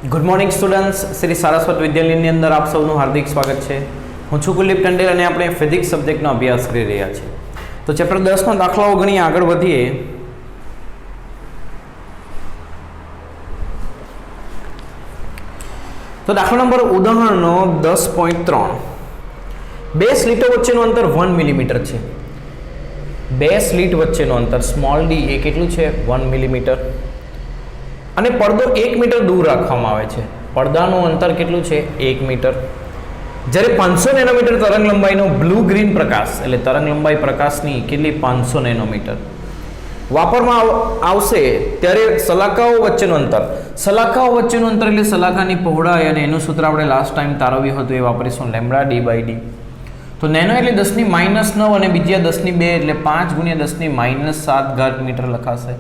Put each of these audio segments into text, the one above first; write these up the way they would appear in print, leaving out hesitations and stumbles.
Good morning students, Shri Saraswat વિદ્યાલયની અંદર આપ સૌનું હાર્દિક સ્વાગત છે. હું છું કુલદીપ ટંડેલ અને આપણે ફિઝિક્સ સબ્જેક્ટનો અભ્યાસ કરી રહ્યા છીએ. તો ચેપ્ટર 10નો દાખલાઓ ગણી આગળ વધીએ. તો દાખલા નંબર ઉદાહરણનો 10.3. બે સ્લીટો વચ્ચેનું અંતર 1 મિલીમીટર છે. બે સ્લીટ વચ્ચેનું અંતર સ્મોલ ડી એ કેટલું છે? 1 મિલીમીટર. અને પડદો 1 મીટર દૂર રાખવામાં આવે છે. પડદાનું અંતર કેટલું છે? 1 મીટર. જ્યારે 500 નેનોમીટર તરંગ લંબાઈનો બ્લુ ગ્રીન પ્રકાશ, એટલે તરંગ લંબાઈ પ્રકાશની કેટલી? 500 નેનોમીટર વાપરવામાં આવશે ત્યારે સલાકાઓ વચ્ચેનું અંતર. સલાકાઓ વચ્ચેનું અંતર એટલે સલાકાની પહોળાઈ, અને એનું સૂત્ર આપણે લાસ્ટ ટાઈમ તારવ્યું હતું, એ વાપરીશું લેમ્બડા ડી બાય ડી. તો નેનો એટલે 10⁻⁹ અને બીજા 10⁻2 એટલે 5 × 10⁻⁷ મીટર લખાશે.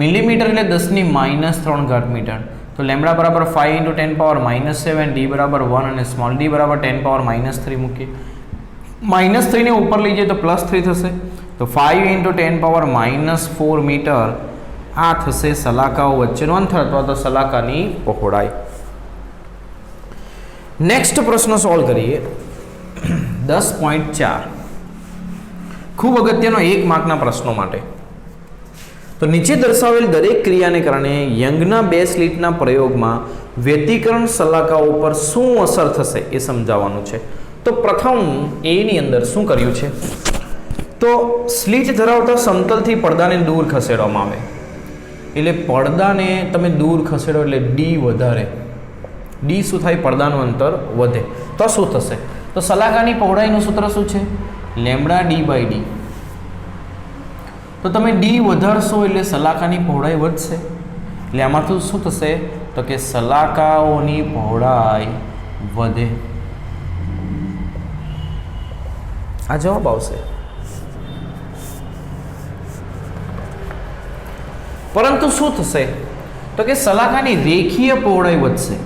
મિલીમીટર એટલે 10⁻³ મીટર. તો લેમ્બડા બરાબર 5 × 10⁻⁷, ડી બરાબર 1 અને સ્મોલ ડી બરાબર 10⁻³ મૂકીએ. -3 ને ઉપર લઈ જઈએ તો +3 થશે. તો 5 × 10⁻⁴ મીટર આ થશે સલાકાઓ વચ્ચેનું અંતર અથવા તો સલાકાની પહોળાઈ. નેક્સ્ટ પ્રશ્ન સોલ્વ કરીએ. 10.4 ખૂબ અગત્યનો 1 માર્કના પ્રશ્નો માટે. તો નીચે દર્શાવેલ દરેક ક્રિયાને કારણે યંગના બે સ્લિટના પ્રયોગમાં વ્યતિકરણ સલાકાઓ પર શું અસર થશે એ સમજાવવાનું છે. તો પ્રથમ એની અંદર શું કર્યું છે? તો સ્લિટ ધરાવતા સમતલથી પડદાને દૂર ખસેડવામાં આવે. એટલે પડદાને તમે દૂર ખસેડો એટલે ડી વધારે. ડી શું થાય? પડદાનું અંતર વધે. તો શું થશે? તો સલાકાની પહોળાઈનું સૂત્ર શું છે? Lambda D by D. તો તમે ડી વધારશો એટલે સલાકાની પહોળાઈ વધશે. એટલે આમાંથી શું થશે? તો કે સલાકાઓની પહોળાઈ વધે. આ જવાબ આવશે. પરંતુ શું થશે? તો કે સલાકાની રેખીય પહોળાઈ વધશે.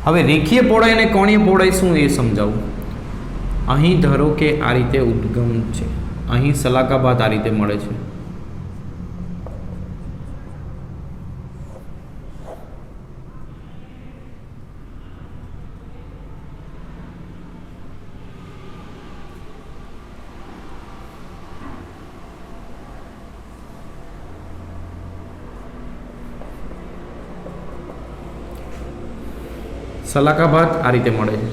હવે રેખીય પહોળાઈ અને કોણીય પહોળાઈ શું એ સમજાવું. અહીં ધારો કે આ રીતે ઉદ્ગમ છે, અહીં સલાકા ભાત આ રીતે મળે છે. સલાકા ભાત આ રીતે મળે છે.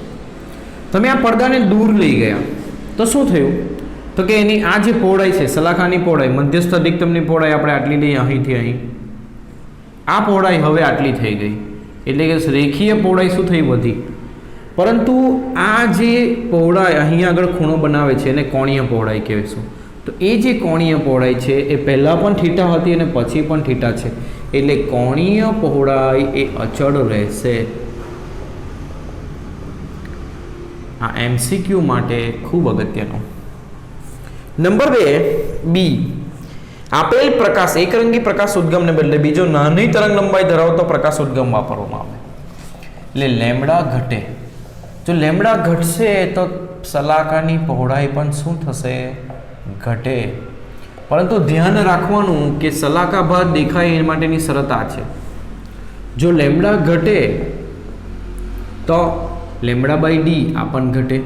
તમે આ પડદાને દૂર લઈ ગયા તો શું થયું? તો કે એની આ જે પહોળાઈ છે, સલાખાની પહોળાઈ, મધ્યસ્થ અધિકતમની પહોળાઈ આપણે આટલી લઈએ અહીંથી અહીં. આ પહોળાઈ હવે આટલી થઈ ગઈ. એટલે કે રેખીય પહોળાઈ શું થઈ? વધી. પરંતુ આ જે પહોળાઈ અહીં આગળ ખૂણો બનાવે છે એને કોણીય પહોળાઈ કહેશું. તો એ જે કોણીય પહોળાઈ છે એ પહેલાં પણ થીટા હતી અને પછી પણ થીટા છે. એટલે કોણીય પહોળાઈ એ અચળ રહેશે. આ MCQ માટે ખૂબ અગત્યનું. નંબર 2 બી. આપેલ પ્રકાશ એકરંગી પ્રકાશ ઉદ્ગમને બદલે બીજો નાની તરંગ લંબાઈ ધરાવતો પ્રકાશ ઉદ્ગમ વાપરવામાં આવે. એટલે લેમ્બડા ઘટે. જો લેમ્બડા ઘટશે તો સલાકાની પહોળાઈ પણ શું થશે? ઘટે. પરંતુ ધ્યાન રાખવાનું કે સલાકા ભાત દેખાય એ માટેની શરત આ છે. જો લેમ્બડા ઘટે તો લેમ્બડા બાય ડી આ પણ ઘટે.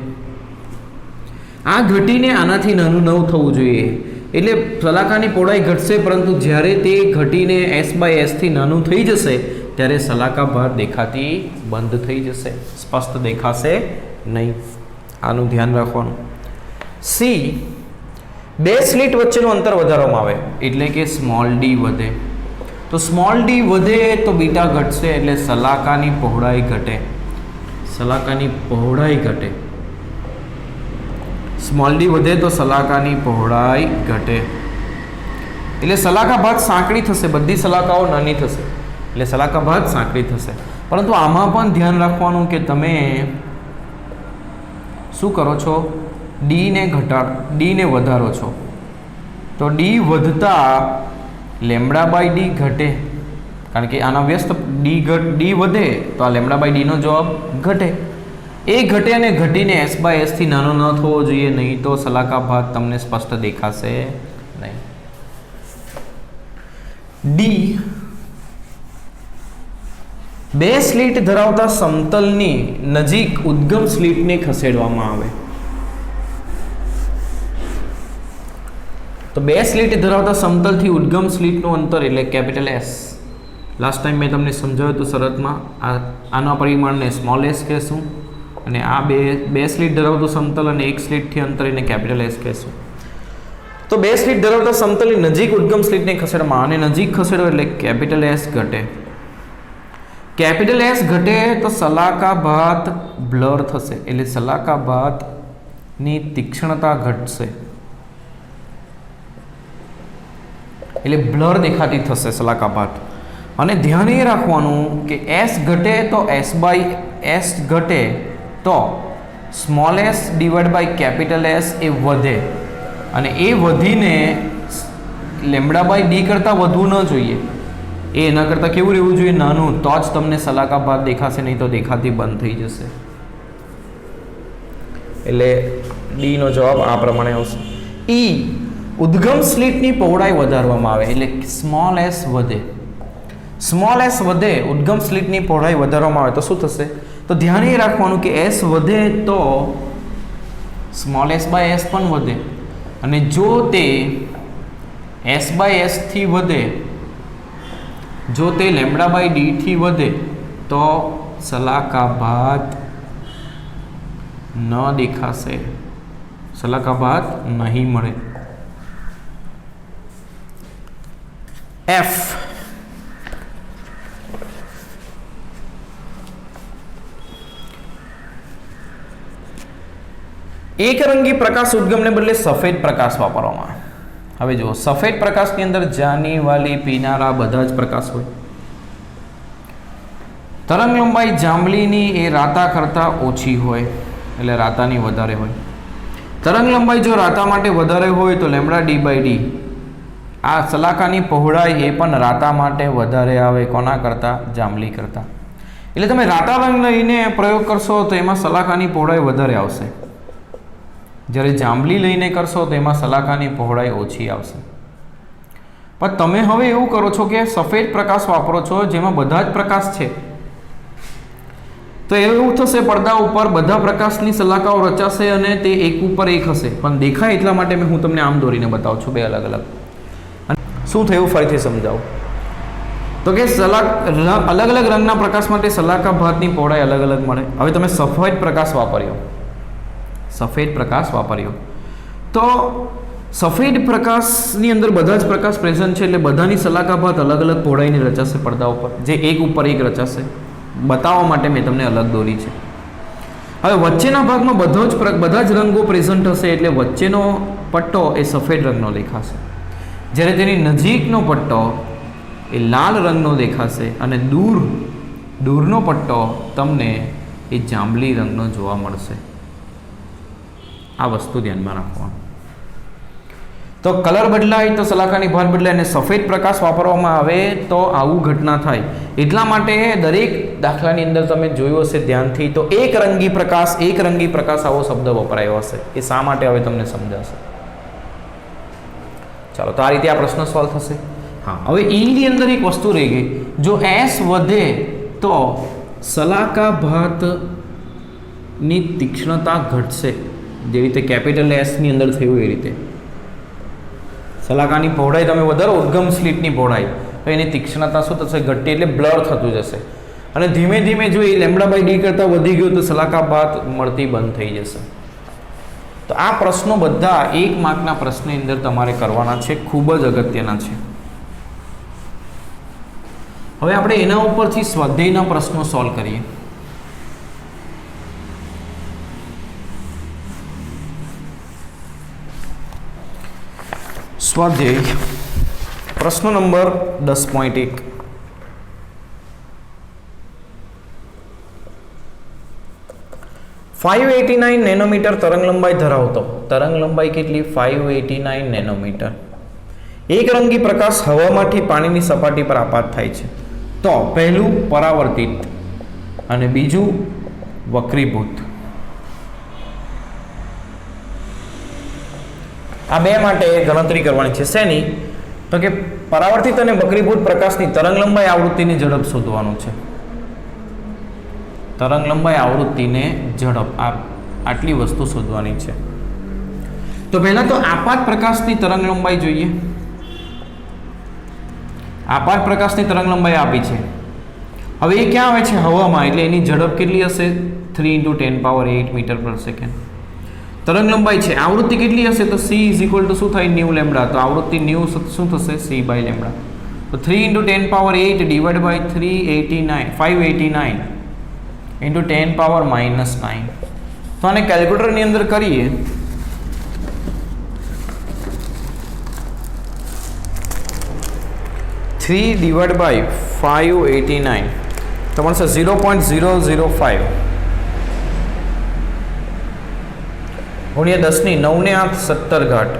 આ ઘટીને આનાથી નાનું 9 થવું જોઈએ. એટલે સલાકાની પહોળાઈ ઘટશે, પરંતુ જ્યારે તે ઘટીને S/S થી નાનું થઈ જશે ત્યારે સલાકા ભાત દેખાતી બંધ થઈ જશે, સ્પષ્ટ દેખાશે નહીં. આનું ધ્યાન રાખવાનું. સી. બે સ્લિટ વચ્ચેનું અંતર વધારવામાં આવે એટલે કે સ્મોલ ડી વધે. તો સ્મોલ ડી વધે તો બીટા ઘટશે એટલે સલાકાની પહોળાઈ ઘટે. સલાકાની પહોળાઈ ઘટે. સ્મોલ ડી વધે તો સલાકાની પહોળાઈ ઘટે. એટલે સલાકા ભાત સાંકડી થશે. બધી સલાકાઓ નાની થશે એટલે સલાકા ભાત સાંકડી થશે. પરંતુ આમાં પણ ધ્યાન રાખવાનું કે તમે શું કરો છો? ડીને વધારો છો. તો ડી વધતા લેમ્બડા બાય ડી ઘટે. કારણ કે આના વ્યસ્ત ડી વધે તો આ લેમ્બડા બાય ડીનો જવાબ ઘટે. એ ઘટે અને ઘટીને S/S થી નાનો ન થવો જોઈએ, નહીં તો સલાકા ભાત તમને સ્પષ્ટ દેખાશે નહીં. ડી બે સ્લિટ ધરાવતા સમતલની નજીક ઉદ્ગમ સ્લિટને ખસેડવામાં આવે તો બે સ્લિટ ધરાવતા સમતલથી ઉદ્ગમ સ્લિટનું અંતર એટલે કેપિટલ એસ. લાસ્ટ ટાઈમ મેં તમને સમજાવ્યું હતું શરતમાં આના પરિમાણને સ્મોલ એસ કહેશું અને આ બે સ્લિટ ધરાવતું સમતલ અને એક સ્લિટથી અંતર એને કેપિટલ એસ કહેશું. તો બે સ્લિટ ધરાવતા સમતલની નજીક ઉદ્ગમ સ્લિટને ખસેડવામાં અને નજીક ખસેડો એટલે કેપિટલ એસ ઘટે. કેપિટલ એસ ઘટે તો સલાકાભાત બ્લર થશે એટલે સલાકાભાતની તીક્ષ્ણતા ઘટશે એટલે બ્લર દેખાતી થશે સલાકાભાત. અને ધ્યાન એ રાખવાનું કે એસ ઘટે તો એસ બાય એસ ઘટે તો small S divide by capital S એ વધે અને એ વધીને લેમ્બડા બાય ડી કરતાં વધવું ન જોઈએ. એ એના કરતાં કેવું રહેવું જોઈએ? નાનું. તો જ તમને સલાકાભાત દેખાશે, નહીં તો દેખાતી બંધ થઈ જશે. એટલે ડીનો જવાબ આ પ્રમાણે આવશે. ઈ ઉદ્ગમ સ્લિટની પહોળાઈ વધારવામાં આવે એટલે સ્મોલ એસ વધે. સ્મોલ એસ વધે, ઉદ્ગમ સ્લિટની પહોળાઈ વધારવામાં આવે તો શું થશે? તો ધ્યાન એ રાખવાનું કે એસ વધે તો સ્મોલ એસ બાય એસ પણ વધે અને જો તે એસ બાય એસથી વધે, જો તે લેમ્બડા બાય ડીથી વધે તો સલાકાભાત ન દેખાશે, સલાકાભાત નહીં મળે. એફ એકરંગી પ્રકાશ ઉદ્ગમને બદલે સફેદ પ્રકાશ વાપરવામાં. હવે જુઓ, સફેદ પ્રકાશની અંદર જાની, વાલી, પીનારા બધા જ પ્રકાશ હોય. તરંગ લંબાઈ જાંબલીની એ રાતા કરતાં ઓછી હોય એટલે રાતાની વધારે હોય. તરંગ લંબાઈ જો રાતા માટે વધારે હોય તો લેમ્બડા ડી બાય ડી, આ સલાકાની પહોળાઈ એ પણ રાતા માટે વધારે આવે. કોના કરતાં? જાંબલી કરતાં. એટલે તમે રાતા રંગ લઈને પ્રયોગ કરશો તો એમાં સલાકાની પહોળાઈ વધારે આવશે, જ્યારે જાંબલી લઈને કરશો તો એમાં સલાકાની પહોળાઈ ઓછી આવશે. પણ તમે હવે એવું કરો છો કે સફેદ પ્રકાશ વાપરો છો જેમાં બધા જ પ્રકાશ છે, તો એવું થશે પડદા ઉપર બધા પ્રકાશની સલાકાઓ રચાશે અને તે એક ઉપર એક હશે. પણ દેખાય એટલા માટે હું તમને આમ દોરીને બતાવું છું બે અલગ અલગ. શું થયું ફરીથી સમજાવું તો કે અલગ અલગ રંગના પ્રકાશ માટે સલાકાભાતની પહોળાઈ અલગ અલગ મળે. હવે તમે સફેદ પ્રકાશ વાપર્યો તો સફેદ પ્રકાશની અંદર બધા જ પ્રકાશ પ્રેઝન્ટ છે એટલે બધાની સલાકાભાત અલગ અલગ પહોળાઈની રચાશે પડદા ઉપર, જે એક ઉપર એક રચાશે. બતાવવા માટે મેં તમને અલગ દોરી છે. હવે વચ્ચેના ભાગમાં બધા જ રંગો પ્રેઝન્ટ હશે એટલે વચ્ચેનો પટ્ટો એ સફેદ રંગનો દેખાશે, જ્યારે તેની નજીકનો પટ્ટો એ લાલ રંગનો દેખાશે અને દૂરનો પટ્ટો તમને એ જાંબલી રંગનો જોવા મળશે. આ વસ્તુ ધ્યાનમાં રાખવાનું. તો કલર બદલાય તો સલાકાની ભાત બદલાય અને સફેદ પ્રકાશ વાપરવામાં આવે તો આવું ઘટના થાય. એટલા માટે દરેક દાખલાની અંદર તમે જોયું હશે ધ્યાનથી તો એક રંગી પ્રકાશ આવો શબ્દ વપરાયો હશે. એ શા માટે હવે તમને સમજાશે. ચાલો, તો આ રીતે આ પ્રશ્ન સોલ્વ થશે. હા, હવે ઈની અંદર એક વસ્તુ રહી ગઈ. જો એસ વધે તો સલાકાભાતની તીક્ષ્ણતા ઘટશે, જે રીતે કેપિટલ એસની અંદર થયું એ રીતે. સલાકાની પહોળાઈ તમે વધારો, ઉદ્ગમ સ્લિટની પહોળાઈ, તો એની તીક્ષ્ણતા શું થશે? ઘટતી, એટલે બ્લર થતું જશે. અને ધીમે ધીમે જો એ લેમ્બડા બાય ડી કરતાં વધી ગયું તો સલાકાભાત મળતી બંધ થઈ જશે. તો આ પ્રશ્નો બધા 1 માર્કના પ્રશ્નની અંદર તમારે કરવાના છે, ખૂબ જ અગત્યના છે. હવે આપણે એના ઉપરથી સ્વાધ્યાયના પ્રશ્નો સોલ્વ કરીએ. સ્વાધ્યાય પ્રશ્ન નંબર 10.1. $589 નેનોમીટર તરંગ લંબાઈ ધરાવતો, તરંગ લંબાઈ કેટલી? 589 નેનોમીટર. એક રંગી પ્રકાશ હવામાંથી પાણીની સપાટી પર આપાત થાય છે તો પહેલું પરાવર્તિત અને બીજું વક્રીભૂત. આ બે માટે ગણતરી કરવાની છે. શેની? તો કે પરાવર્તિત અને વક્રીભૂત પ્રકાશની તરંગ લંબાઈ આવૃત્તિની ઝડપ શોધવાનું છે. તરંગ લંબાઈ, આવૃત્તિ ને ઝડપ, આ આટલી વસ્તુ શોધવાની છે. તો પહેલા તો આપાત પ્રકાશની તરંગ લંબાઈ જોઈએ. આપાત પ્રકાશની તરંગ લંબાઈ આપી છે. હવે એ ક્યાં આવે છે? હવામાં. એટલે એની ઝડપ કેટલી હશે? 3 × 10⁸ મીટર પર સેકન્ડ. તરંગ લંબાઈ છે. આવૃત્તિ કેટલી હશે? તો c = શું થાય? 90 લેમ્બડા. તો આવૃત્તિ 90 શું થશે? c/λ. તો 3 × 10⁸ ડિવાઇડ બાય 589 × 10⁻⁹. તો આને કેલ્ક્યુલેટરની અંદર કરીએ. थ्री डिवाइड बाय 589 तो મળશે 0.005 ગુણ્યા 10 ની 9 ને 8 17 ઘાત.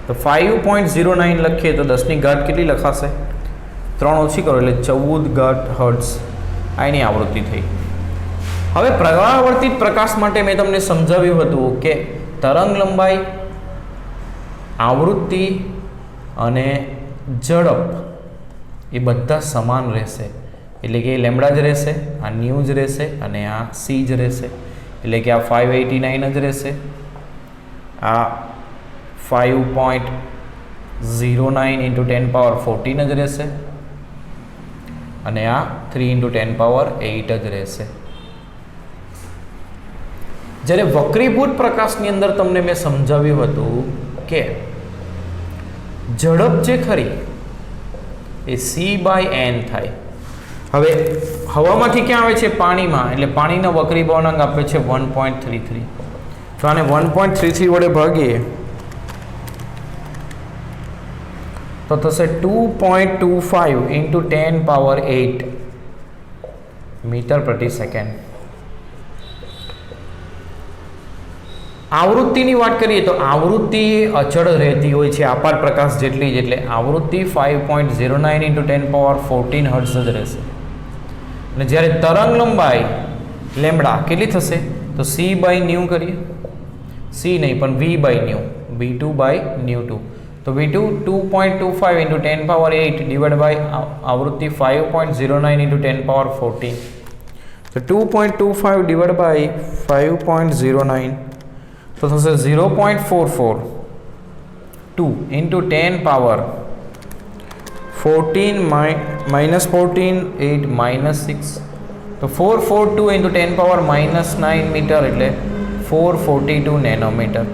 તો 5.09 લખીએ તો 10 ની ઘાત કેટલી લખાશે? 3 ઓછી કરો એટલે 14 ઘાત હર્ટ્ઝ. આ એની આવૃત્તિ થઈ. હવે પ્રવાહવર્તિત પ્રકાશ માટે મેં તમને સમજાવ્યું હતું કે તરંગ લંબાઈ, આવૃત્તિ અને ઝડપ એ બધા સમાન રહેશે. એટલે કે લેમ્બડા જ રહેશે, આ ન્યૂ જ રહેશે અને આ સી જ રહેશે. એટલે કે આ 589 જ રહેશે, આ 5.09 × 10⁻14 જ રહેશે અને આ 3 × 10⁸ જ રહેશે. જ્યારે વક્રીભૂત પ્રકાશની અંદર તમને મેં સમજાવ્યું હતું કે ઝડપ જે ખરી એ c/n થાય. હવે હવામાંથી ક્યાં આવે છે? પાણીમાં. એટલે પાણીનો વક્રીભવનાંક આપે છે 1.33. તો આને 1.33 વડે ભાગીએ તો થશે 2.25 × 10⁸ મીટર પ્રતિ સેકન્ડ. આવૃત્તિની વાત કરીએ તો આવૃત્તિ અચળ રહેતી હોય છે આપાત પ્રકાશ જેટલી જ. એટલે આવૃત્તિ 5.09 × 10⁻14 હર્ટ્ઝ જ રહેશે. અને જ્યારે તરંગ લંબાઈ લેમ્બડા કેટલી થશે? તો c/ν કરીએ. c નહીં પણ v/ν, v2/ν2. તો v2 2.25 × 10⁸ ડિવાઇડ બાય આવૃત્તિ 5.09 × 10⁻14. તો 2.25 ડિવાઇડ બાય 5.09 તો થશે 0.442 × 10⁻14 -14 8 -6. તો 442 × 10⁻⁹ મીટર એટલે 442 નેનોમીટર.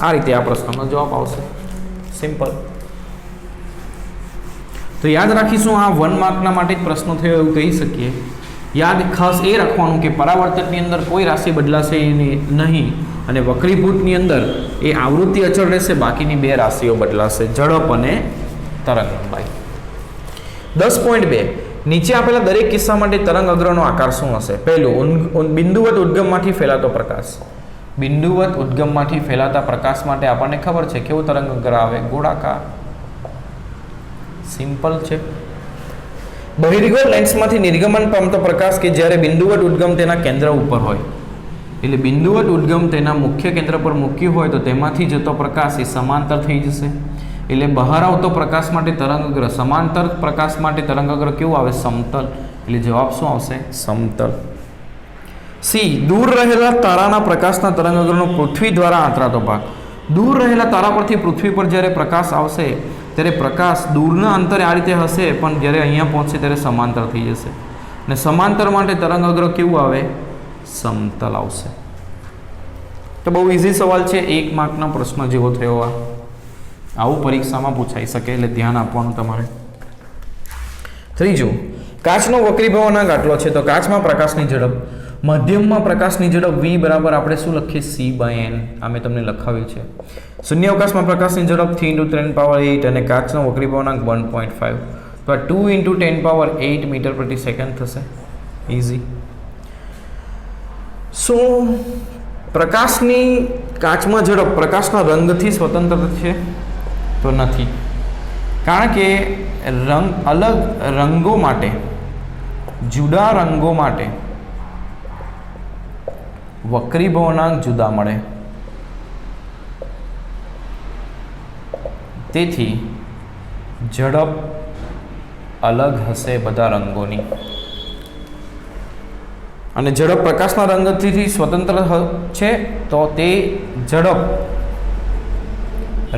આ રીતે આ પ્રશ્નનો જવાબ આવશે. સિમ્પલ. તો યાદ રાખીશું, આ 1 માર્કના માટે જ પ્રશ્નો થયો એવું કહી શકીએ. યાદ ખાસ એ રાખવાનું કે પરાવર્તકની અંદર કોઈ રાશિ બદલાશે નહીં અને વક્રીભૂતની અંદર એ આવૃત્તિ અચળ રહેશે. બાકીની 2 રાશિઓ બદલાશે, ઝડપ અને તરંગ લંબાઈ. 10.2 નીચે આપેલા દરેક કિસ્સા માટે તરંગ અગ્રનો આકાર શું હશે? પહેલું, બિંદુવત ઉદ્ગમમાંથી ફેલાતો પ્રકાશ. બિંદુવત ઉદ્ગમમાંથી ફેલાતા પ્રકાશ માટે આપણને ખબર છે કેવું તરંગ અગ્ર આવે? ગોળાકાર. સિમ્પલ છે. બહિર્ગોળ લેન્સમાંથી નિર્ગમન પામતો પ્રકાશ કે જ્યારે બિંદુવત ઉદ્ગમ તેના કેન્દ્ર ઉપર હોય. એટલે બિંદુવત ઉદ્ગમ તેના મુખ્ય કેન્દ્ર પર મૂક્યું હોય તો તેમાંથી જતો પ્રકાશ એ સમાંતર થઈ જશે. એટલે બહાર આવતો પ્રકાશ માટે તરંગ અગ્ર, સમાંતર પ્રકાશ માટે તરંગ અગ્ર કેવું આવે? સમતલ. એટલે જવાબ શું આવશે? સમતલ. સી, દૂર રહેલા તારાના પ્રકાશના તરંગ અગ્રનો પૃથ્વી દ્વારા આંતરાતો ભાગ. દૂર રહેલા તારા પરથી પૃથ્વી પર જ્યારે પ્રકાશ આવશે ત્યારે પ્રકાશ દૂરના અંતરે આ રીતે હશે, પણ જ્યારે અહીંયા પહોંચશે ત્યારે સમાંતર થઈ જશે. અને સમાંતર માટે તરંગ અગ્ર કેવું આવે? સમતલ આવશે. તો બહુ ઇઝી સવાલ છે, 1 માર્કના પ્રશ્ન જેવો થયો. આવું પરીક્ષામાં પૂછાઈ શકે એટલે ધ્યાન આપવાનું તમારે. ત્રીજું, કાચનો વક્રીભવનાંક આટલો છે તો કાચમાં પ્રકાશની ઝડપ, મધ્યમમાં પ્રકાશની ઝડપ v બરાબર આપણે શું લખીએ? c/n. આ મેં તમને લખાવ્યું છે. શૂન્યાવકાશમાં પ્રકાશની ઝડપ 3 × 10⁸ અને કાચનો વક્રીભવનાંક 1.5. તો આ 2 × 10⁸ મીટર પ્રતિ સેકન્ડ થશે. ઇઝી. શું પ્રકાશની કાચમાં ઝડપ પ્રકાશના રંગથી સ્વતંત્ર છે? તો નથી. કારણ કે અલગ રંગો માટે, જુદા રંગો માટે વક્રીભવનાંક જુદા મળે. તેથી ઝડપ અલગ હશે બધા રંગોની. અને ઝડપ પ્રકાશના રંગથી સ્વતંત્ર છે તો તે ઝડપ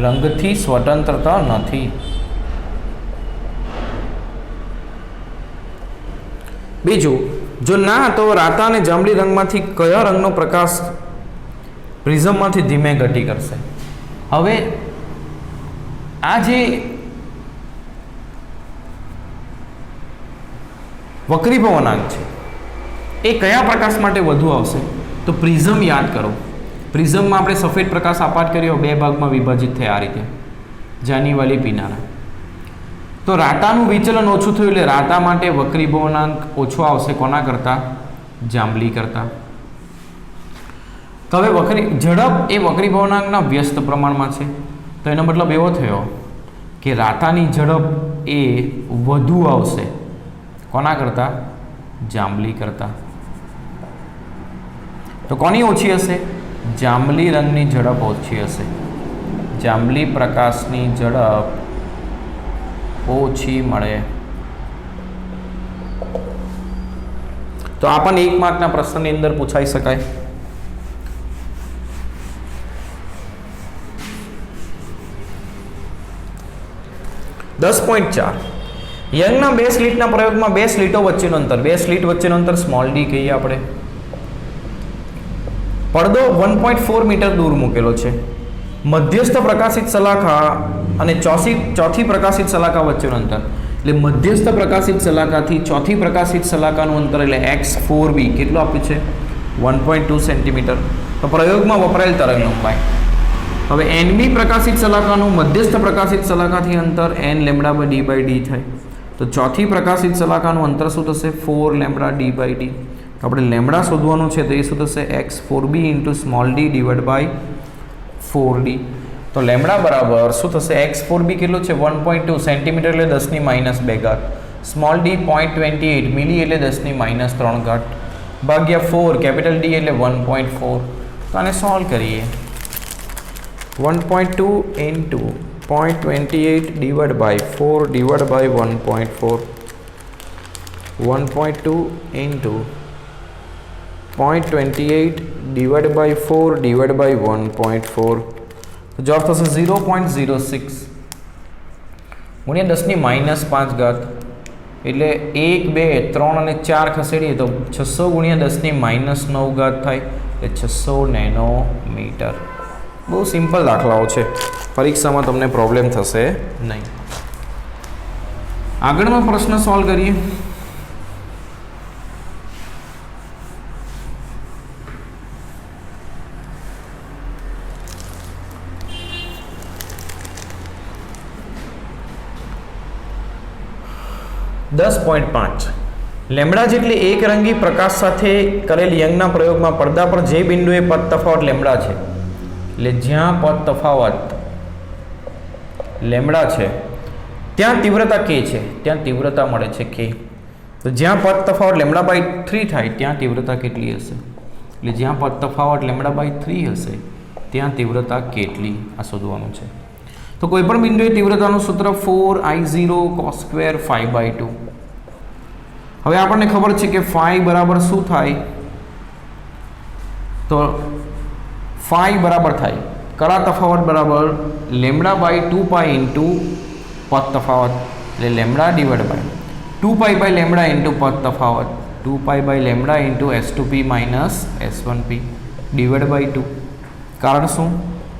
રંગથી સ્વતંત્રતા નથી. બીજું, જો ના તો રાતા અને જાંબલી રંગમાંથી કયા રંગનો પ્રકાશ પ્રિઝમમાંથી ધીમે ઘટી કરશે? હવે આ જે વક્રીભવનાંક છે એ કયા પ્રકાશ માટે વધુ આવશે? તો પ્રિઝમ યાદ કરો. પ્રિઝમમાં આપણે સફેદ પ્રકાશ આપાત કર્યો, બે ભાગમાં વિભાજિત થયા આ રીતે, જાની વાલી પીનારા. તો રાતાનું વિચલન ઓછું થયું એટલે રાતા માટે વક્રીભવનાંક ઓછો આવશે. કોના કરતાં? જાંબલી કરતાં. તો હવે ઝડપ એ વક્રીભવનાંકના વ્યસ્ત પ્રમાણમાં છે. તો એનો મતલબ એવો થયો કે રાતાની ઝડપ એ વધુ આવશે. કોના કરતાં? જાંબલી કરતાં. તો કોની ઓછી હશે? જાંબલી રંગની ઝડપ ઓછી હશે. જાંબલી પ્રકાશની ઝડપ ઓછી મળે. તો આ પણ 1 માર્કના પ્રશ્નની અંદર પૂછાઈ શકાય. .4 યંગના 2 સ્લિટના પ્રયોગમાં 2 સ્લિટો વચ્ચેનું અંતર, 2 સ્લિટ વચ્ચેનું અંતર સ્મોલ ડી કહીએ આપણે. પડદો 1.4 મીટર દૂર મૂકેલો છે. મધ્યસ્થ પ્રકાશિત સલાખા અને ચોથી પ્રકાશિત સલાખા વચ્ચેનું અંતર, એટલે મધ્યસ્થ પ્રકાશિત સલાખાથી ચોથી પ્રકાશિત સલાખાનું અંતર એટલે x4b કેટલું આપ્યું છે? 1.2 સેન્ટીમીટર. તો પ્રયોગમાં વપરાયેલ તરંગ લંબાઈ. હવે NB પ્રકાશિત સલાખાનું મધ્યસ્થ પ્રકાશિત સલાખાથી અંતર n λ/d/d થાય. તો ચોથી પ્રકાશિત સલાખાનું અંતર શું થશે? 4 λ/d/d. તો આપણે લેમ્બડા શોધવાનું છે તો એ શું થશે? x4b into small D divide by 4d. તો લેમ્બડા બરાબર શું થશે? x4b કેટલું છે? 1.2 સેન્ટીમીટર એટલે 10⁻². સ્મોલ ડી 0.28 મિલી એટલે 10⁻³ ભાગ્યા 4 કેપિટલ ડી એટલે 1.4. તો આને સોલ્વ કરીએ. 1.2 into 0.28 divided by 4 divided by 1.4. 1.2 into 0.28 divided by 4 divided by 1.4. તો જવાબ થશે 0.06 ગુણ્યા 10⁻⁵ એટલે 1 2 3 અને 4 ખસેડીએ તો 600 ગુણ્યા 10⁻⁹ થાય એટલે 600 નેનોમીટર. બહુ સિમ્પલ દાખલાઓ છે, પરીક્ષામાં તમને પ્રોબ્લેમ થશે નહીં. આગળનો પ્રશ્ન સોલ્વ કરીએ. .5 લેમ્બડા જેટલી એકરંગી પ્રકાશ સાથે કરેલ યંગના પ્રયોગમાં પડદા પર જે બિંદુએ પદ તફાવત લેમ્બડા છે, એટલે જ્યાં પદ તફાવત લેમ્બડા છે ત્યાં તીવ્રતા કે છે, ત્યાં તીવ્રતા મળે છે કે. તો જ્યાં પદ તફાવત λ/3 થાય ત્યાં તીવ્રતા કેટલી હશે? એટલે જ્યાં પદ તફાવત λ/3 હશે ત્યાં તીવ્રતા કેટલી, આ શોધવાનું છે. તો કોઈપણ બિંદુએ તીવ્રતાનું સૂત્ર 4I0 cos² π/2. હવે આપણને ખબર છે કે φ બરાબર શું થાય? તો φ બરાબર થાય કળા તફાવત બરાબર λ/2π ઇન્ટુ પદ તફાવત, એટલે લેમ્બડા ડિવાઇડ બાય 2π/λ ઇન્ટુ પદ તફાવત, 2π/λ into S2p minus S1p divide by 2. કારણ શું?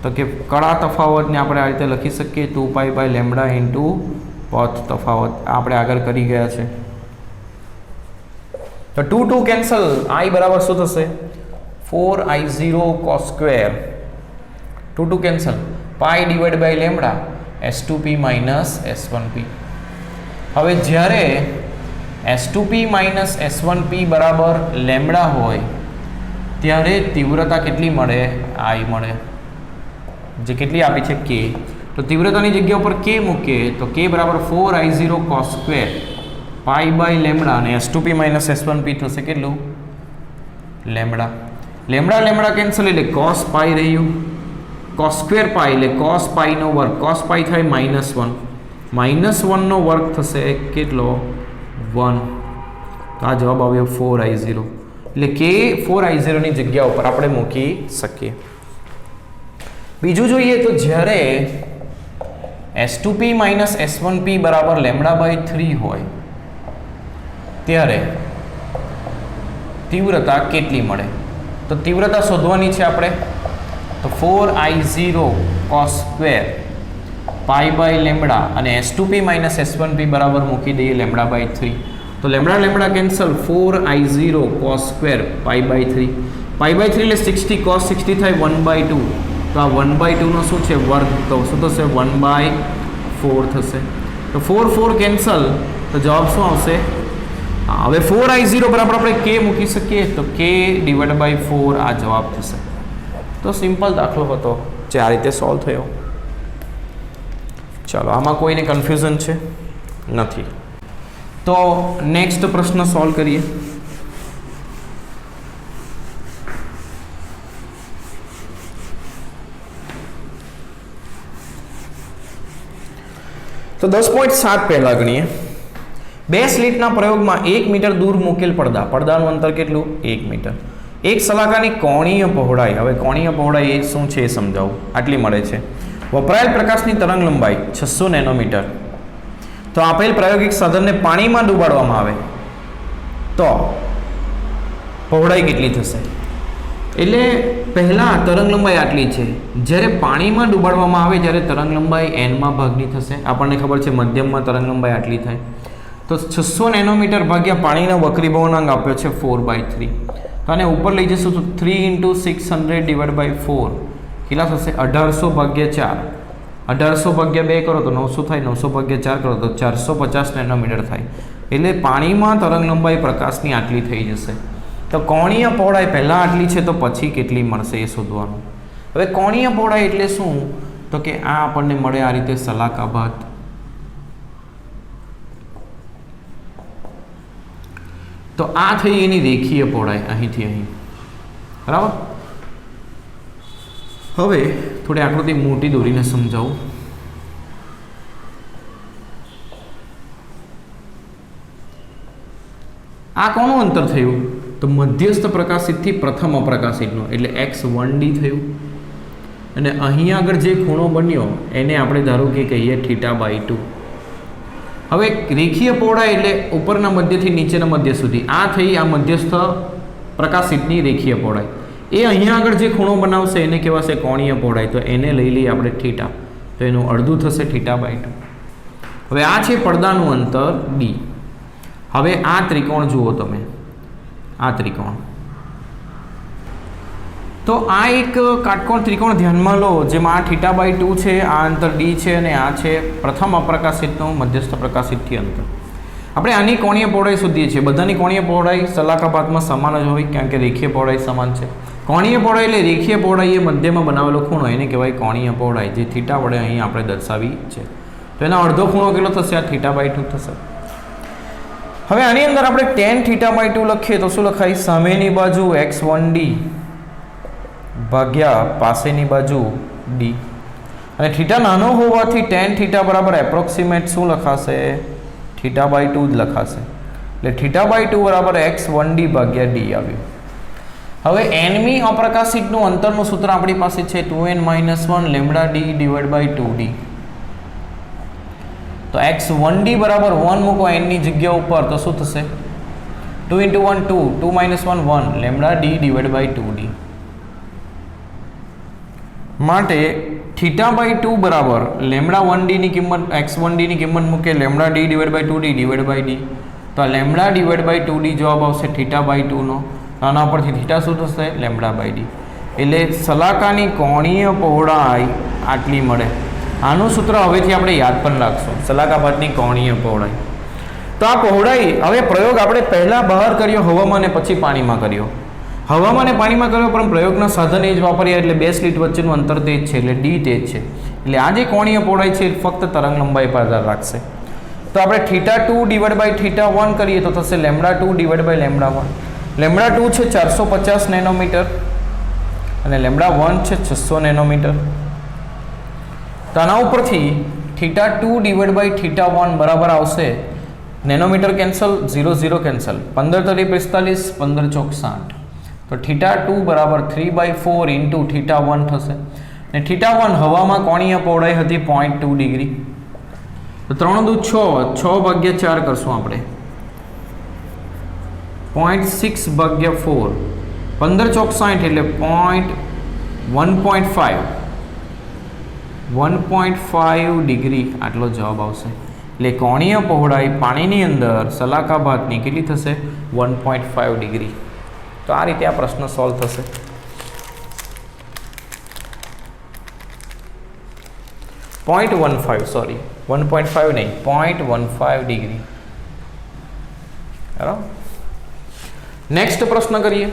તો કે કળા તફાવતને આપણે આ રીતે લખી શકીએ 2π/λ ઇન્ટુ પદ તફાવત. આપણે આગળ કરી ગયા છે. તો 2 કેન્સલ, I બરાબર શું થશે? 4I0 cos², 2 cancel, pi divide by lambda S2p minus S1p. હવે જ્યારે S2p માઇનસ S1p બરાબર લેમ્બડા હોય ત્યારે તીવ્રતા કેટલી મળે? I મળે, જે કેટલી આપી છે? K. તો તીવ્રતાની જગ્યા ઉપર K મૂકીએ તો K બરાબર 4I0 cos² π/λ અને S2p માઇનસ S1p થશે કેટલું? લેમ્બડા. લેમ્બડા કેન્સલ એટલે cos π રહ્યું, cos² π એટલે cos π નો વર્ગ, cos π થાય -1, -1 નો વર્ગ થશે કેટલો? 1. તો આ જવાબ આવ્યો 4I0. એટલે કે 4I0 ની જગ્યા ઉપર આપણે મૂકી શકીએ. બીજું જોઈએ તો જ્યારે S2P માઇનસ S1P બરાબર λ/3 હોય ત્યારે તીવ્રતા કેટલી મળે? તો તીવ્રતા શોધવાની છે આપણે. તો 4I0 cos square pi by lambda અને S2P માઇનસ S1P બરાબર મૂકી દઈએ λ/3. તો lambda cancel, 4I0 cos square pi by 3. Pi by 3 એટલે 60 cos 60 થાય 1/2. તો આ 1/2 નો શું છે? વર્ગ. તો શું થશે? 1/4 થશે. તો 4 કેન્સલ, તો જવાબ શું આવશે? હવે 4I0 બરાબર આપણે k મૂકી શકીએ, તો k/4 આ જવાબ થશે. તો સિમ્પલ દાખલો હતો જે આ રીતે સોલ્વ થયો. ચાલો, આમાં કોઈને કન્ફ્યુઝન છે? નથી. તો નેક્સ્ટ પ્રશ્ન સોલ્વ કરીએ. તો 10.7 પહેલા ગણીએ. 2 સ્લિટના પ્રયોગમાં 1 મીટર દૂર મૂકેલ પડદાનું અંતર કેટલું? 1 મીટર. એક સલાકાની કોણીય પહોળાઈ, હવે કોણીય પહોળાઈ એ શું છે એ સમજાવું. આટલી મળે છે. વપરાયેલ પ્રકાશની તરંગ લંબાઈ 600 નેનોમીટર. તો આપેલ પ્રાયોગિક સાધનને પાણીમાં ડૂબાડવામાં આવે તો પહોળાઈ કેટલી થશે? એટલે પહેલાં તરંગ લંબાઈ આટલી છે. જ્યારે પાણીમાં ડૂબાડવામાં આવે ત્યારે તરંગ લંબાઈ n ભાગની થશે. આપણને ખબર છે મધ્યમમાં તરંગ લંબાઈ આટલી થાય. તો 600 નેનોમીટર ભાગ્યા પાણીનો વક્રીભવનાંક આપ્યો છે 4/3. તો આને ઉપર લઈ જશું તો 3 × 600 / 4 કેટલા થશે? 1800 ભાગ્યા 4. 1800 ભાગ્યા 2 કરો તો 900 થાય. 900 ભાગ્યા 4 કરો તો 450 નેનોમીટર થાય. એટલે પાણીમાં તરંગ લંબાઈ પ્રકાશની આટલી થઈ જશે. તો કોણીય પહોળાઈ પહેલાં આટલી છે તો પછી કેટલી મળશે એ શોધવાનું. હવે કોણીય પહોળાઈ એટલે શું? તો કે આ આપણને મળે આ રીતે સલાકાભાત. તો આ થઈ એની રેખીય પહોળાઈ અહીંથી અહીં. બરાબર. હવે થોડી આકૃતિ મોટી દોરીને સમજાવું. આ કોનું અંતર થયું? તો મધ્યસ્થ પ્રકાશિતથી પ્રથમ અપ્રકાશિતનો, એટલે x1d થયું. અને અહીં આગળ જે ખૂણો બન્યો એને આપણે ધારો કે કહીએ θ/2. હવે રેખીય પહોળાઈ એટલે ઉપરના મધ્યથી નીચેના મધ્ય સુધી. આ થઈ આ મધ્યસ્થ પ્રકાશિતની રેખીય પહોળાઈ. એ અહીંયા આગળ જે ખૂણો બનાવશે એને કહેવાશે કોણીય પહોળાઈ. તો એને લઈ લઈએ આપણે θ. તો એનું અડધું થશે θ/2. હવે આ છે પડદાનું અંતર d. હવે આ ત્રિકોણ જુઓ તમે, આ ત્રિકોણ. તો આ એક કાટકોણ ત્રિકોણ ધ્યાનમાં લો જેમાં આ θ/2 છે, આ અંતર d છે અને આ છે પ્રથમ અપ્રકાશિતનું મધ્યસ્થ પ્રકાશિતથી અંતર. આપણે આની કોણીય પહોળાઈ શોધીએ છીએ. બધાની કોણીય પહોળાઈ સલાકાભાતમાં સમાન જ હોય કારણ કે રેખીય પહોળાઈ સમાન છે. કોણીય પહોળાઈ એટલે રેખીય પહોળાઈ એ મધ્યમાં બનાવેલો ખૂણો, એને કહેવાય કોણીય પહોળાઈ, જે θ વડે અહીં આપણે દર્શાવી છે. તો એનો અડધો ખૂણો કેટલો થશે? આ θ/2 થશે. હવે આની અંદર આપણે tan θ/2 લખીએ તો શું લખાય? સામેની બાજુ x1d ભાગ્યા પાસેની બાજુ d. અને θ નાનો હોવાથી tan θ બરાબર એપ્રોક્સિમેટ શું લખાશે? θ/2 જ લખાશે. એટલે θ/2 બરાબર x1d ભાગ્યા d આવ્યું. હવે nમી અપ્રકાશિતનું અંતરનું સૂત્ર આપણી પાસે છે 2n - 1 λd/2d. તો x1d બરાબર 1 મૂકો n ની જગ્યા ઉપર તો શું થશે? 2 × 1 2, 2 - 1 1 λd/2d. માટે θ/2 બરાબર λ1d ની કિંમત, x1d ની કિંમત મૂકે λd/2d /d. તો આ λd/2d જવાબ આવશે θ/2 નો. આના પરથી θ શું થશે? λ/d. એટલે સલાકાની કોણીય પહોળાઈ આટલી મળે. આનું સૂત્ર હવેથી આપણે યાદ પણ રાખશું, સલાકાભાતની કોણીય પહોળાઈ. તો આ પહોળાઈ હવે પ્રયોગ આપણે પહેલાં બહાર કર્યો હવામાં અને પછી પાણીમાં કર્યો. હવામાં અને પાણીમાં કર્યો પણ પ્રયોગના સાધન એ જ વાપર્યા એટલે 2 સ્લિટ વચ્ચેનું અંતર તે જ છે, એટલે d તે જ છે. એટલે આ જે કોણીય પહોળાઈ છે ફક્ત તરંગ લંબાઈ પર આધાર રાખશે. તો આપણે θ2 / θ1 કરીએ તો થશે λ2 / λ1. λ2 છે 450 નેનોમીટર અને λ1 છે 600 નેનોમીટર. તો આના ઉપરથી θ2 / θ1 બરાબર આવશે नैनोमीटर कैंसल, 0 0 कैंसल, 15 × 45, 15 × 60, तो θ2 बराबर 3/4 इंटू θ1 થશે ने θ1 हवामां कोणीय पહોळाई हती 0.2 डिग्री, तो 3 × 6 6/4 करशुं आपणे 0.6/4, 15 × 60 એટલે 1.5 डिग्री આટલો જવાબ આવશે। એટલે કોણીય પહોળાઈ પાણીની અંદર સલાકાભાતની કેટલી થશે 1.5 ડિગ્રી। તો આ રીતે આ પ્રશ્ન સોલ્વ થશે। 0.15 સોરી 1.5 નહીં 0.15 डिग्री। बराबर। नेक्स्ट प्रश्न करिए।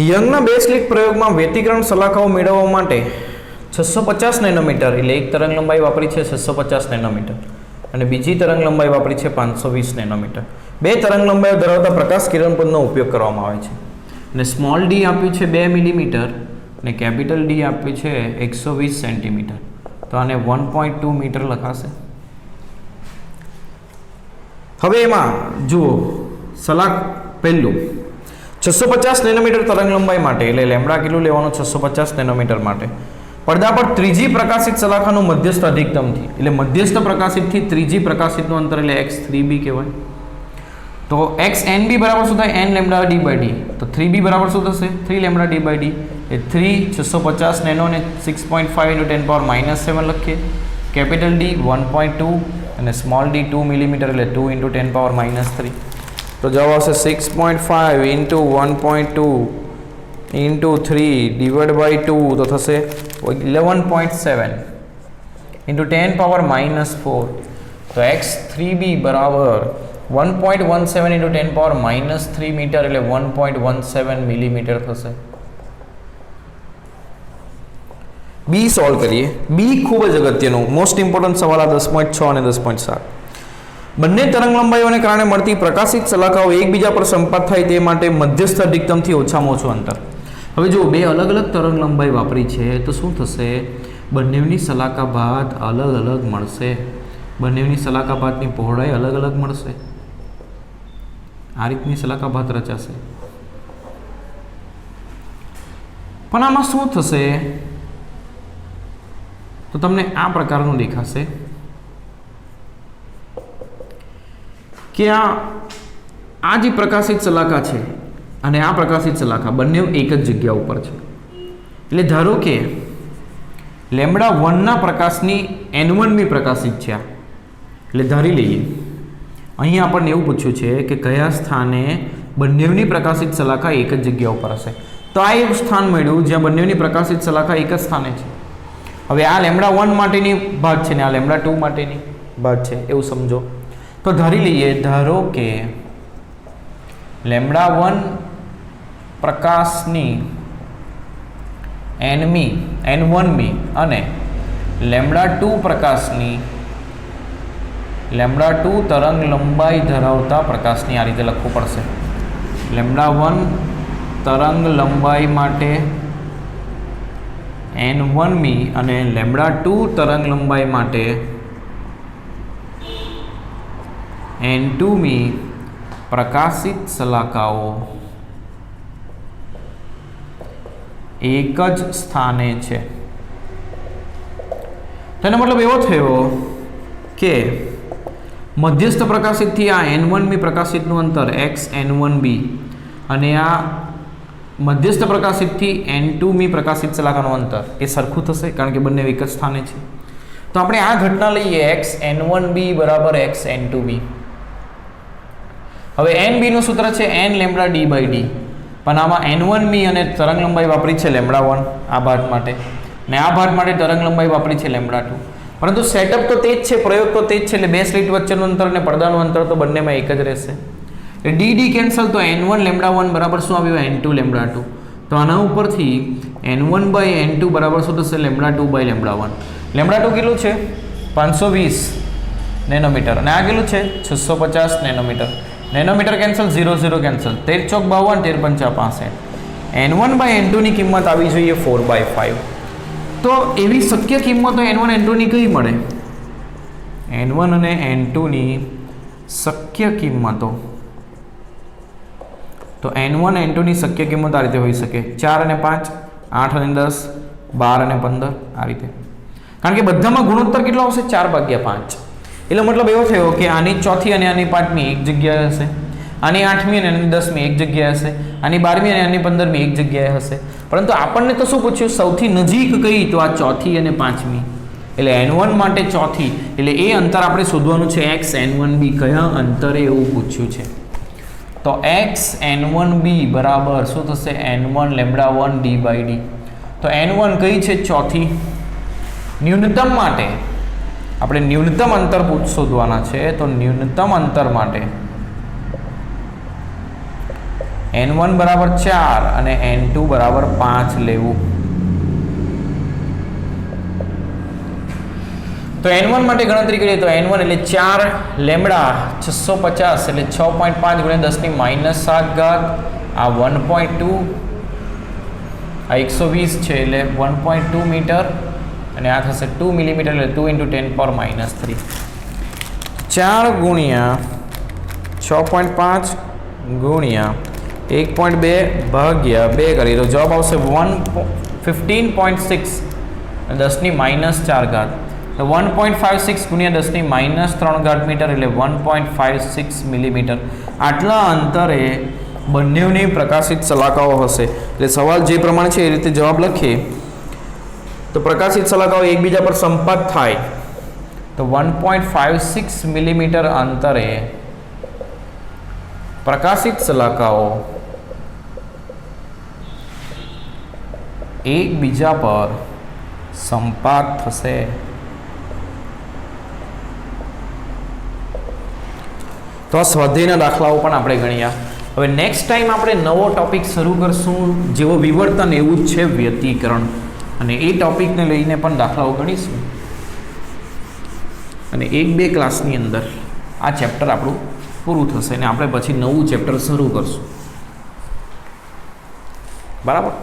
यंगना बेसलिक प्रयोग में व्यतिकरण सलाखाओ मेळववा माटे 650 नैनोमीटर એટલે એક તરંગ લંબાઈ વાપરી છે 650 નૈનોમીટર અને બીજી તરંગ લંબાઈ વાપરી છે 520 નૈનોમીટર। બે તરંગ લંબાઈઓ ધરાવતા પ્રકાશ કિરણ પદનો ઉપયોગ કરવામાં આવે છે અને સ્મોલ ડી આપ્યું છે 2 મિલીમીટર અને કેપિટલ ડી આપ્યું છે 120 સેન્ટીમીટર, તો આને 1.2 મીટર લખાશે। હવે એમાં જુઓ સલાક પહેલું 650 नैनोमीटर तरंग लंबाई माटे એટલે લેમ્બડા કેટલું લેવાનું 650 नैनोमीटर માટે પડદા પર ત્રીજી પ્રકાશિત સલાખાનું મધ્યસ્થ અધિકતમથી એટલે મધ્યસ્થ પ્રકાશિતથી ત્રીજી પ્રકાશિતનું અંતર એટલે x3b કહેવાય। તો xnb બરાબર શું થાય n લેમ્બડા d/d, તો 3b બરાબર શું થશે 3 લેમ્બડા d/d એ 3 650 નેનો ને 6.5 × 10⁻⁻7 લખીએ। કેપિટલ D 1.2 અને સ્મોલ d 2 મિલીમીટર એટલે 2 × 10⁻³ तो जवाब आवशे 6.5 इंटू 1.2 इंटू 3 डिवाइड बाय 2 तो थशे 11.7 इंटू 10⁻⁻4, तो x3b बराबर 1.17 इंटू 10⁻³ मीटर એટલે 1.17 मिलीमीटर थशे। बी सॉल्व करिए। बी खूब ज अगत्यनुं मोस्ट इम्पोर्टન્ટ सवाल 10.6 અને 10.7। બંને તરંગ લંબાઈઓને કારણે મળતી પ્રકાશિત સલાખાઓ એકબીજા પર સંપાત થાય તે માટે મધ્યસ્થ અધિકતમથી ઓછામાં ઓછું અંતર। હવે જો બે અલગ અલગ તરંગ લંબાઈ વાપરી છે તો શું થશે બંનેની સલાકાભાત અલગ અલગ મળશે, બંનેની સલાકાભાતની પહોળાઈ અલગ અલગ મળશે, આ રીતની સલાકાભાત રચાશે। પણ આમાં શું થશે તો તમને આ પ્રકારનું દેખાશે कि आ जी प्रकाशित सलाखा है अने आ प्रकाशित सलाखा बने एक ज जग्या पर है। एटले धारो कि लेम्बड़ा 1 ना प्रकाशनी n1 बी प्रकाशित है, एटले धारी लईए अहीं आपणे एवुं पूछ्युं छे कि कया स्थाने बंनेवनी प्रकाशित सलाखा एक ज जग्या पर हशे, तो आ एवुं स्थान मळ्युं ज्यां बंनेवनी प्रकाशित सलाखा एक ज स्थाने छे। हवे आ लेम्बड़ा 1 माटेनी भाग छे ने आ लेम्बड़ा 2 माटेनी भाग छे एवुं समझो। तो धारी लीए धारो के लेम्बड़ा 1 प्रकाशनी n1b अने लेम्बड़ा 2 प्रकाशनी लेम्बड़ा 2 तरंग लंबाई धरावता प्रकाशनी आ रीते लखवू पड़शे। लेम्बड़ा 1 तरंग लंबाई माटे n1b अने लेम्बड़ा 2 तरंग लंबाई माटे n2 में प्रकाशित सलाखाओ एक ज स्थाने छे। तेनो मतलब एवो थयो के मध्यस्थ प्रकाशित थी आ n1 में प्रकाशित नु अंतर xn1b अने आ मध्यस्थ प्रकाशित थी n2 में प्रकाशित सलाखानु अंतर ए सरखुं थशे कारण के बंने एक ज स्थाने छे। तो आपणे आ घटना लईए xn1b बराबर xn2b। हवे nb નું સૂત્ર છે n લેમ્બડા d/d, પણ આમાં n1b અને તરંગ લંબાઈ વાપરી છે લેમ્બડા 1 આ ભાગ માટે ને આ ભાગ માટે તરંગ લંબાઈ વાપરી છે લેમ્બડા 2, પરંતુ સેટઅપ તો તે જ છે, પ્રયોગ તો તે જ છે, એટલે બે સ્લિટ વચ્ચેનું અંતર અને પડદાનું અંતર તો બંનેમાં એક જ રહેશે। dd કેન્સલ, તો n1 લેમ્બડા 1 બરાબર શું આવ્યું n2 લેમ્બડા 2, તો આના ઉપરથી n1/n2 બરાબર શું થશે લેમ્બડા 2/લેમ્બડા 1। લેમ્બડા 2 કેટલું છે 520 નેનોમીટર અને આ કેટલું છે 650 નેનોમીટર. નેનોમીટર કેન્સલ, 0 0 કેન્સલ, 13 ચોક 52, 13 પંચા 65. n1/n2 ની કિંમત આવી જોઈએ 4/5. તો એવી શક્ય કિંમતો n1 n2 ની કઈ મળે? n1 અને n2 ની શક્ય કિંમતો, તો n1 n2 ની શક્ય કિંમત આ રીતે હોઈ શકે 4 અને 5, 8 અને 10, 12 અને 15 આ રીતે. કારણ કે બધામાં ગુણોત્તર કેટલો આવશે? 4/5. એટલે મતલબ એવો થયો કે આની ચોથી અને આની પાંચમી એક જગ્યાએ હશે, આની આઠમી અને આની 10મી એક જગ્યાએ હશે, આની 12મી અને આની 15મી એક જગ્યાએ હશે. પરંતુ આપણને તો શું પૂછ્યું? સૌથી નજીક કઈ? તો આ ચોથી અને પાંચમી. એટલે n1 માટે ચોથી, એટલે એ અંતર આપણે શોધવાનું છે x n1b. કયા અંતરે એવું પૂછ્યું છે? તો x n1b બરાબર શું થશે? n1 λ1 d/d. તો n1 કઈ છે? ચોથી. ન્યૂનતમ માટે આપણે ન્યૂનતમ અંતર શોધવાના છે. તો ન્યૂનતમ અંતર માટે n1 બરાબર 4 અને n2 બરાબર 5 લેવું. તો n1 માટે ગણતરી કરીએ તો n1 એટલે 4 લેમ્બડા 650 એટલે 6.5 ગુણ્યા 10⁻7 ઘાત, આ 1.2, આ 120 છે એટલે 1.2 મીટર અને આ થશે 2 મિલીમીટર એટલે 2 × 10⁻³ 4 ગુણ્યા 6.5 ગુણ્યા 1.2 ભાગ્યા 2 કરીએ તો જવાબ આવશે 15.6 10⁻4 ઘાત. તો 1.56 ગુણ્યા 10⁻3 ઘાત મીટર એટલે 1.56 મિલીમીટર. આટલા અંતરે બંનેની પ્રકાશિત શલાકાઓ હશે. એટલે સવાલ જે પ્રમાણે છે એ રીતે જવાબ લખીએ તો પ્રકાશિત શલાકાઓ એકબીજા પર સંપાત થાય તો 1.56 મિલીમીટર અંતરે પ્રકાશિત શલાકાઓ એકબીજા પર સંપાત થશે. તો આ સ્વાધ્યાયના દાખલાઓ પણ આપણે ગણ્યા. હવે નેક્સ્ટ ટાઈમ આપણે નવો ટોપિક શરૂ કરશું, જેવો વિવર્તન એવું જ છે વ્યતિકરણ, અને એ ટોપિકને લઈને પણ દાખલાઓ ગણીશું. અને 1-2 ક્લાસની અંદર આ ચેપ્ટર આપણું પૂરું થશે અને આપણે પછી નવું ચેપ્ટર શરૂ કરશું. બરાબર.